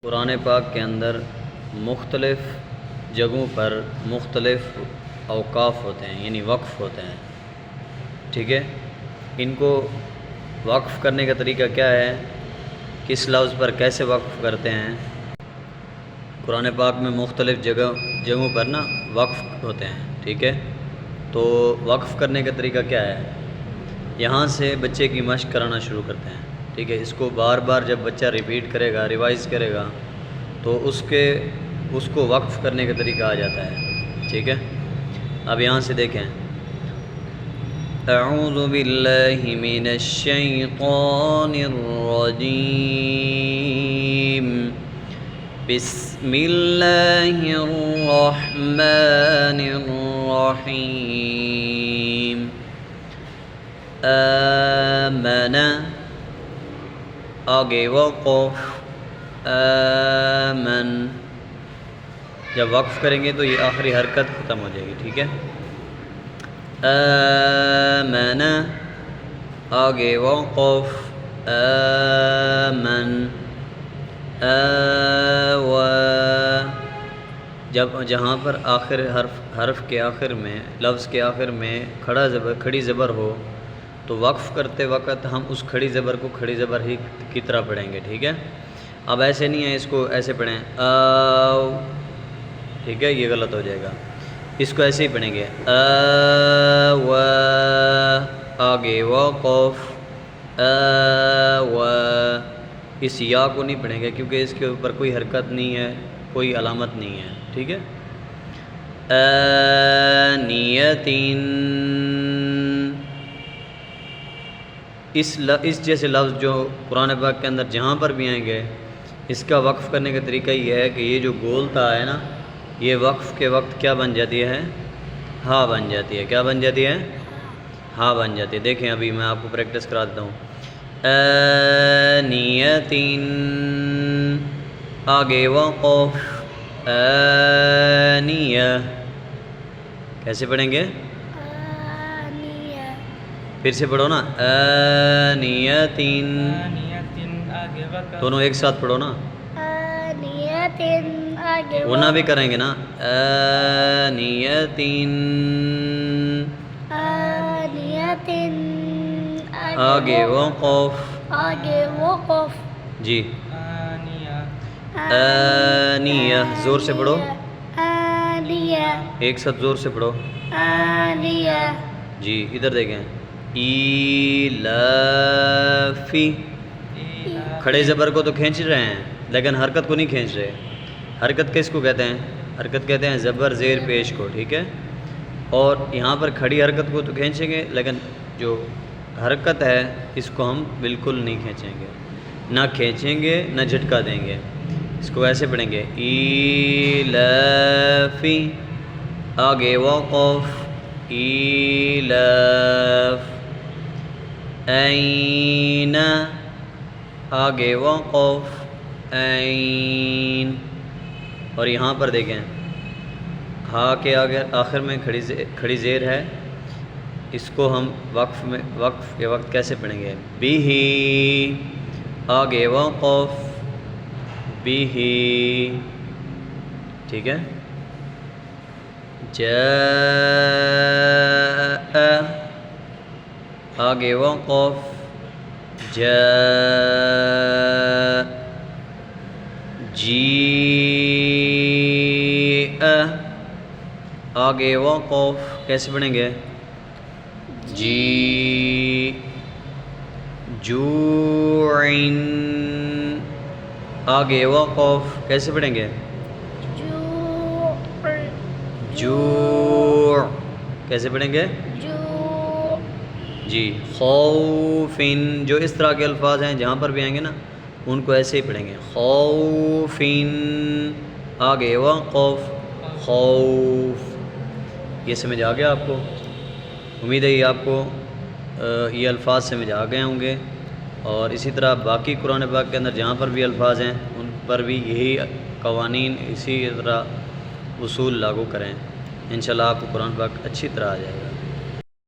قرآن پاک کے اندر مختلف جگہوں پر مختلف اوقاف ہوتے ہیں، یعنی وقف ہوتے ہیں، ٹھیک ہے۔ ان کو وقف کرنے کا طریقہ کیا ہے، کس لفظ پر کیسے وقف کرتے ہیں۔ قرآن پاک میں مختلف جگہوں پر نا وقف ہوتے ہیں، ٹھیک ہے۔ تو وقف کرنے کا طریقہ کیا ہے، یہاں سے بچے کی مشق کرانا شروع کرتے ہیں، ٹھیک ہے۔ اس کو بار بار جب بچہ ریپیٹ کرے گا، ریوائز کرے گا، تو اس کو وقف کرنے کا طریقہ آ جاتا ہے، ٹھیک ہے۔ اب یہاں سے دیکھیں، اعوذ باللہ من الشیطان الرجیم، بسم اللہ الرحمن الرحیم، آمن، آگے وقف، آمن، جب وقف کریں گے تو یہ آخری حرکت ختم ہو جائے گی، ٹھیک ہے۔ آمن، آگے وقف، آمن، آوى، جہاں پر آخر حرف کے آخر میں، لفظ کے آخر میں کھڑی زبر ہو تو وقف کرتے وقت ہم اس کھڑی زبر کو کھڑی زبر ہی کی طرح پڑھیں گے، ٹھیک ہے۔ اب ایسے نہیں ہے، اس کو ایسے پڑھیں آو، ٹھیک ہے، یہ غلط ہو جائے گا۔ اس کو ایسے ہی پڑھیں گے آوى، آگے وقف، آوى، اس یا کو نہیں پڑھیں گے کیونکہ اس کے اوپر کوئی حرکت نہیں ہے، کوئی علامت نہیں ہے، ٹھیک ہے۔ آنیتین، اس جیسے لفظ جو قرآن پاک کے اندر جہاں پر بھی آئیں گے، اس کا وقف کرنے کا طریقہ یہ ہے کہ یہ جو گولتا ہے نا، یہ وقف کے وقت کیا بن جاتی ہے، ہا بن جاتی ہے۔ کیا بن جاتی ہے، ہا بن جاتی ہے۔ دیکھیں ابھی میں آپ کو پریکٹس کرا دیتا ہوں۔ آنیتین، آگے وقف، آنیہ، کیسے پڑھیں گے، پھر سے پڑھو نا، آنیتین، دونوں ایک ساتھ پڑھو نا، ورنہ بھی کریں گے نا، آنیتین، آگے وقف، جی، آنیہ، زور سے پڑھو، ایک ساتھ زور سے پڑھو، جی۔ ادھر دیکھیں، ایلافی، کھڑے زبر کو تو کھینچ رہے ہیں لیکن حرکت کو نہیں کھینچ رہے۔ حرکت کس کو کہتے ہیں، حرکت کہتے ہیں زبر زیر پیش کو، ٹھیک ہے۔ اور یہاں پر کھڑی حرکت کو تو کھینچیں گے لیکن جو حرکت ہے اس کو ہم بالکل نہیں کھینچیں گے، نہ کھینچیں گے نہ جھٹکا دیں گے۔ اس کو ایسے پڑھیں گے، ایلافی، آگے وقف، ایلاف، این، آگے وقف، این، اور یہاں پر دیکھیں ہا کے آخر میں کھڑی زیر ہے، اس کو ہم وقف کے وقت کیسے پڑھیں گے، بیہی، آگے وقف، بیہی، ٹھیک ہے۔ جاء، آگے وقف، جاء، جیء، آگے وقف، کیسے پڑھیں گے، جی، جوعن، آگے وقف، کیسے پڑھیں گے، جوع، کیسے پڑھیں گے، جی۔ خوفن، جو اس طرح کے الفاظ ہیں جہاں پر بھی آئیں گے نا ان کو ایسے ہی پڑھیں گے، خوفن، آگے وقف، خوف۔ یہ سمجھ آ گیا آپ کو، امید ہے یہ آپ کو یہ الفاظ سمجھ آ گئے ہوں گے۔ اور اسی طرح باقی قرآن پاک کے اندر جہاں پر بھی الفاظ ہیں ان پر بھی یہی قوانین، اسی طرح اصول لاگو کریں، انشاءاللہ آپ کو قرآن پاک اچھی طرح آ جائے گا۔